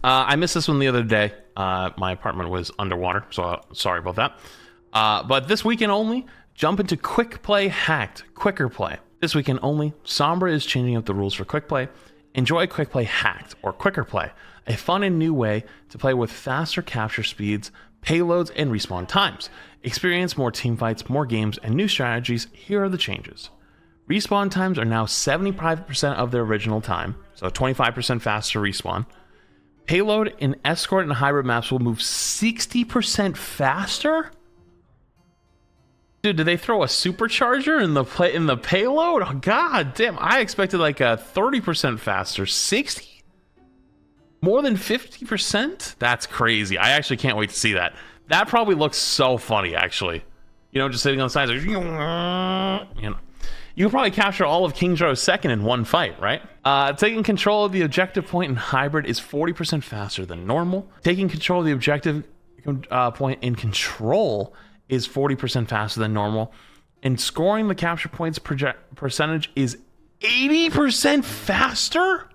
I missed this one the other day. My apartment was underwater, so sorry about that. But this weekend only, jump into Quickplay Hacked, Quicker Play. This weekend only, Sombra is changing up the rules for Quickplay. Enjoy Quickplay Hacked, or Quicker Play, a fun and new way to play with faster capture speeds, payloads, and respawn times. Experience more teamfights, more games, and new strategies. Here are the changes. Respawn times are now 75% of their original time, so 25% faster respawn. Payload in escort and hybrid maps will move 60% faster? Dude, did they throw a supercharger in the payload? Oh, god damn, I expected like a 30% faster. 60? More than 50%? That's crazy. I actually can't wait to see that. That probably looks so funny, actually. You know, just sitting on the sides, like, you know. You can probably capture all of King's Row second in one fight, right? Taking control of the objective point in hybrid is 40% faster than normal. Taking control of the objective point in control is 40% faster than normal. And scoring the capture points percentage is 80% faster?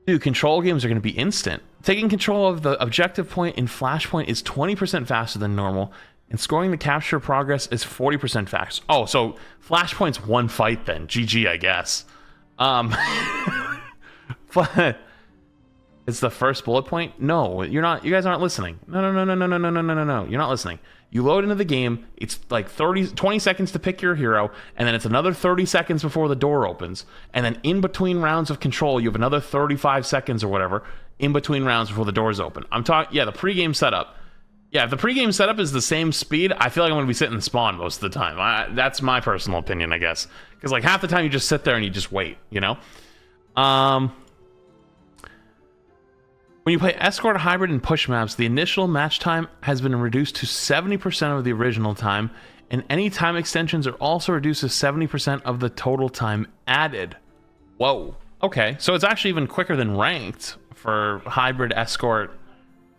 Dude, control games are going to be instant. Taking control of the objective point in flashpoint is 20% faster than normal. And scoring the capture progress is 40% faster. Oh, so Flashpoint's one fight then. GG, I guess. But it's the first bullet point? No, you're not. You guys aren't listening. No. You're not listening. You load into the game. It's like 20 seconds to pick your hero. And then it's another 30 seconds before the door opens. And then in between rounds of control, you have another 35 seconds or whatever in between rounds before the doors open. I'm talking, yeah, the pregame setup. Yeah, if the pregame setup is the same speed, I feel like I'm going to be sitting in spawn most of the time. That's my personal opinion, I guess. Because like half the time you just sit there and you just wait, you know? When you play escort, hybrid, and push maps, the initial match time has been reduced to 70% of the original time, and any time extensions are also reduced to 70% of the total time added. Whoa. Okay, so it's actually even quicker than ranked for hybrid, escort.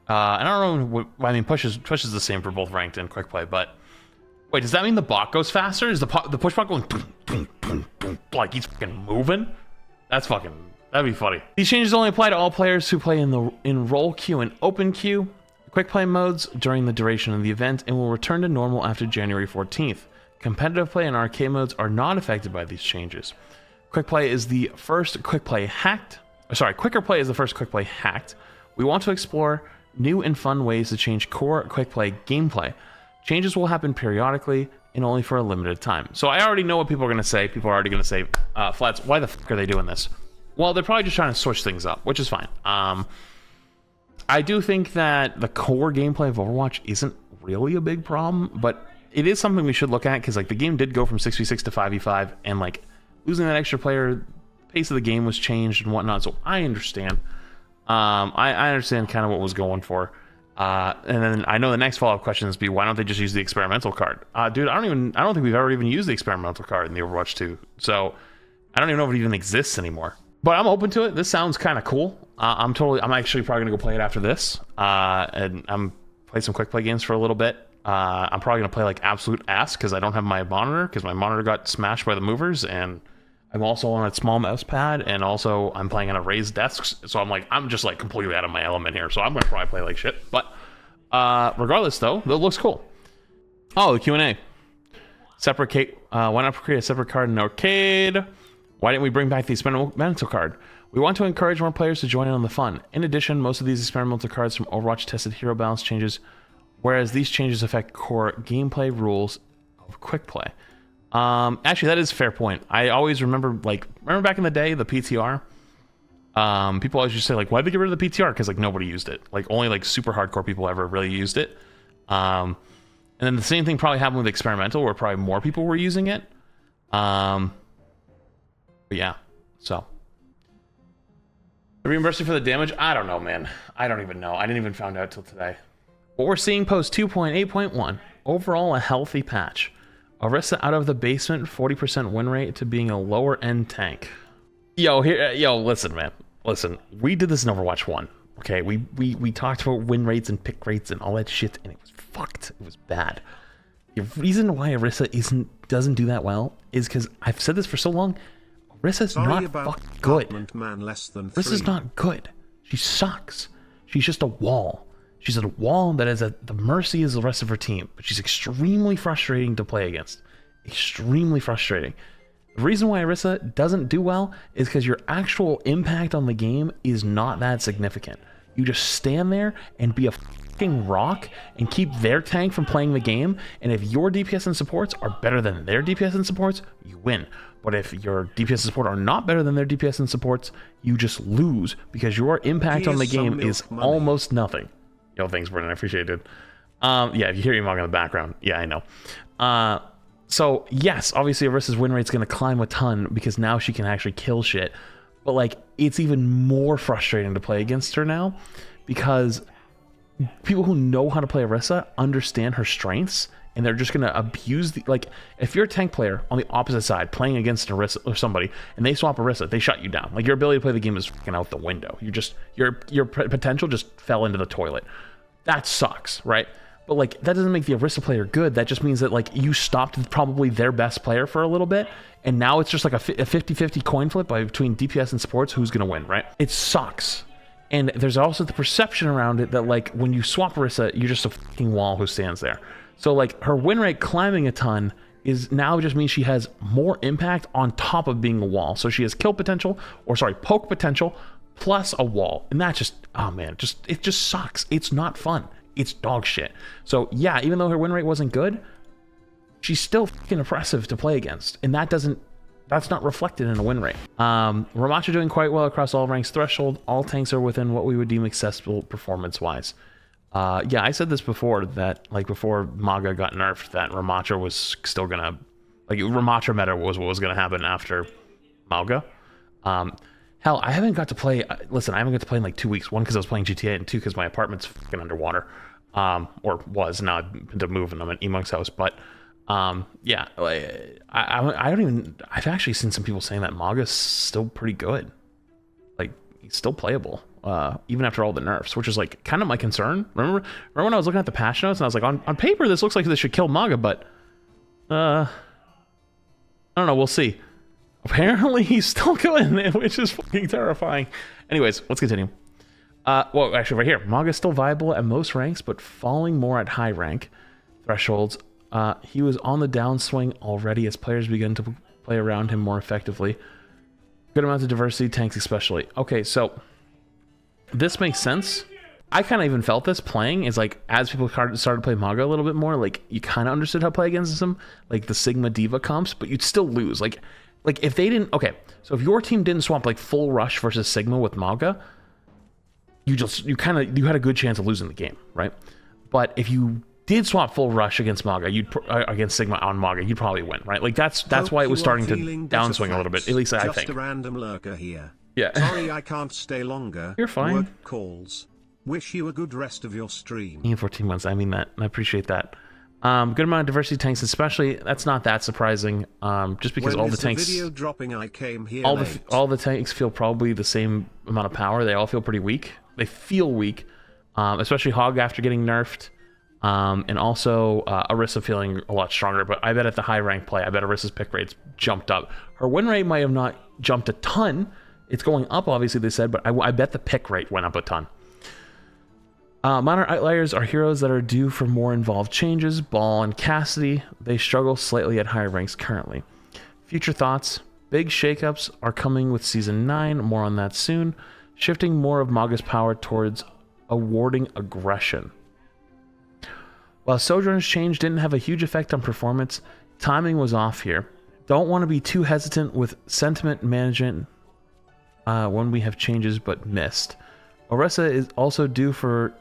I don't know. I mean, push is the same for both ranked and quick play. But wait, does that mean the bot goes faster? Is the push bot going like he's fucking moving? That'd be funny. These changes only apply to all players who play in role queue and open queue, quick play modes during the duration of the event, and will return to normal after January 14th. Competitive play and arcade modes are not affected by these changes. Quick play is the first quick play hacked. Sorry, quicker play is the first quick play hacked. We want to explore new and fun ways to change core quick play gameplay. Changes will happen periodically and only for a limited time. So I already know what people are going to say. People are already going to say, Flats, why the fuck are they doing this? Well, they're probably just trying to switch things up, which is fine. I do think that the core gameplay of Overwatch isn't really a big problem, but it is something we should look at because like the game did go from 6v6 to 5v5, and like losing that extra player, pace of the game was changed and whatnot. So I understand. I understand kind of what was going for. And then I know the next follow-up question is why don't they just use the experimental card? Dude, I don't think we've ever even used the experimental card in the Overwatch 2. So I don't even know if it even exists anymore. But I'm open to it. This sounds kind of cool. I'm actually probably gonna go play it after this. And I'm play some quick play games for a little bit. I'm probably gonna play like absolute ass because I don't have my monitor because my monitor got smashed by the movers, and I'm also on a small mouse pad, and also I'm playing on a raised desk, so I'm just like completely out of my element here, so I'm gonna probably play like shit. But regardless though, it looks cool. Oh, the Q&A. Why not create a separate card in arcade? Why didn't we bring back the experimental card? We want to encourage more players to join in on the fun. In addition, most of these experimental cards from Overwatch tested hero balance changes, whereas these changes affect core gameplay rules of quick play. Actually, that is a fair point. I always remember back in the day, the PTR. People always used to say like, why did they get rid of the PTR? Because like nobody used it. Like only like super hardcore people ever really used it. And then the same thing probably happened with experimental, where probably more people were using it. But yeah, so the reimbursement for the damage, I don't know, man. I don't even know. I didn't even find out till today. What we're seeing post 2.8.1, overall a healthy patch. Orisa out of the basement, 40% win rate to being a lower end tank. Yo, listen, man. Listen, we did this in Overwatch 1. Okay, we talked about win rates and pick rates and all that shit, and it was fucked. It was bad. The reason why Orisa doesn't do that well is because I've said this for so long. Orisa's not fucking good. Orisa's not good. She sucks. She's just a wall. She's a wall that is at the mercy of the rest of her team, but she's extremely frustrating to play against. Extremely frustrating. The reason why Orisa doesn't do well is because your actual impact on the game is not that significant. You just stand there and be a fucking rock and keep their tank from playing the game, and if your DPS and supports are better than their DPS and supports, you win. But if your DPS and support are not better than their DPS and supports, you just lose because your impact on the game is almost nothing. Yo, thanks, Brendan. I appreciate it. Yeah, if you hear your mom in the background, yeah, I know. So yes, obviously Orisa's win rate's gonna climb a ton because now she can actually kill shit. But like, it's even more frustrating to play against her now because people who know how to play Orisa understand her strengths, and they're just gonna abuse the, like, if you're a tank player on the opposite side playing against Orisa or somebody and they swap Orisa, they shut you down. Like, your ability to play the game is fucking out the window. You just, your potential just fell into the toilet. That sucks, right? But like, that doesn't make the Orisa player good. That just means that like you stopped probably their best player for a little bit, and now it's just like a 50-50 coin flip between DPS and supports who's gonna win, right? It sucks. And there's also the perception around it that like when you swap Orisa, you're just a fucking wall who stands there. So like her win rate climbing a ton is now just means she has more impact on top of being a wall. So she has kill potential, or sorry, poke potential plus a wall, and that just, oh man, it just sucks. It's not fun. It's dog shit. So yeah, even though her win rate wasn't good, she's still fucking impressive to play against, and that's not reflected in a win rate. Ramattra doing quite well across all ranks threshold. All tanks are within what we would deem accessible performance wise. Yeah, I said this before, that like before Maga got nerfed, that Ramattra was still gonna, like, Ramattra meta was what was gonna happen after Maga. Hell, I haven't got to play, listen, I haven't got to play in like 2 weeks. One, because I was playing GTA, and two, because my apartment's fucking underwater. Or was, now I've been to move and I'm at Emug's house. But yeah, like, I don't even, I've actually seen some people saying that Maga's still pretty good. Like, he's still playable, even after all the nerfs, which is like kind of my concern. Remember when I was looking at the patch notes and I was like, on paper, this looks like this should kill Maga, but I don't know, we'll see. Apparently he's still good, which is fucking terrifying. Anyways, let's continue. Well, actually right here, Maga's still viable at most ranks, but falling more at high rank thresholds. He was on the downswing already as players began to play around him more effectively. Good amount of diversity, tanks especially. Okay, so this makes sense. I kind of even felt this playing, is like, as people started to play Maga a little bit more, like, you kind of understood how to play against him, like the Sigma Diva comps, but you'd still lose. Like if they didn't, okay, so if your team didn't swap like full rush versus Sigma with Maga, you had a good chance of losing the game, right? But if you did swap full rush against Maga, against Sigma on Maga, you'd probably win, right? Like that's why it was starting to downswing a little bit, at least I think. Just a random lurker here. Yeah. Sorry, I can't stay longer. You're fine. Work calls. Wish you a good rest of your stream. In 14 months, I mean that. I appreciate that. Good amount of diversity tanks, especially. That's not that surprising. Just because all the tanks, video dropping, I came here all the tanks feel probably the same amount of power. They all feel pretty weak. They feel weak, especially Hog after getting nerfed, and also Orisa feeling a lot stronger. But I bet at the high rank play, I bet Orisa's pick rates jumped up. Her win rate might have not jumped a ton. It's going up, obviously they said, but I bet the pick rate went up a ton. Minor outliers are heroes that are due for more involved changes. Ball and Cassidy, they struggle slightly at higher ranks currently. Future thoughts: big shakeups are coming with Season 9, more on that soon. Shifting more of Maga's power towards awarding aggression. While Sojourn's change didn't have a huge effect on performance, timing was off here. Don't want to be too hesitant with sentiment management when we have changes but missed. Orisa is also due for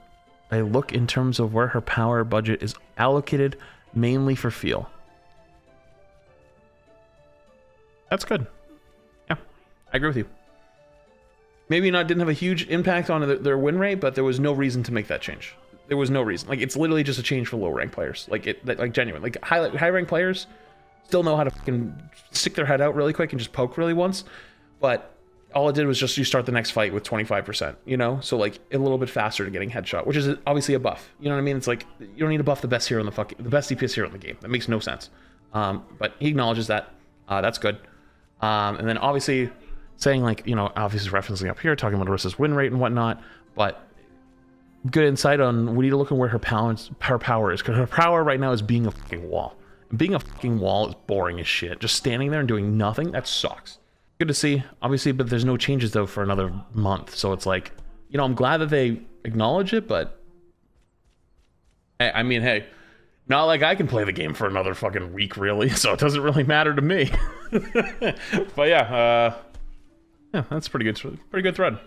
a look in terms of where her power budget is allocated, mainly for feel. That's good. Yeah, I agree with you. Maybe didn't have a huge impact on their win rate, but there was no reason to make that change. There was no reason. Like, it's literally just a change for low rank players. Like genuine. Like high rank players still know how to fucking stick their head out really quick and just poke really once, but all it did was just you start the next fight with 25%, you know? So like a little bit faster to getting headshot, which is obviously a buff. You know what I mean? It's like, you don't need to buff the best hero in the best DPS hero in the game. That makes no sense. But he acknowledges that. That's good. And then obviously saying, like, you know, obviously referencing up here, talking about Orisa's win rate and whatnot, but good insight on we need to look at where her power is, because her power right now is being a fucking wall. And being a fucking wall is boring as shit. Just standing there and doing nothing, that sucks. Good to see, obviously, but there's no changes though for another month, so it's like, you know, I'm glad that they acknowledge it, but I mean, hey, not like I can play the game for another fucking week, really, so it doesn't really matter to me. But yeah, yeah, that's pretty good thread.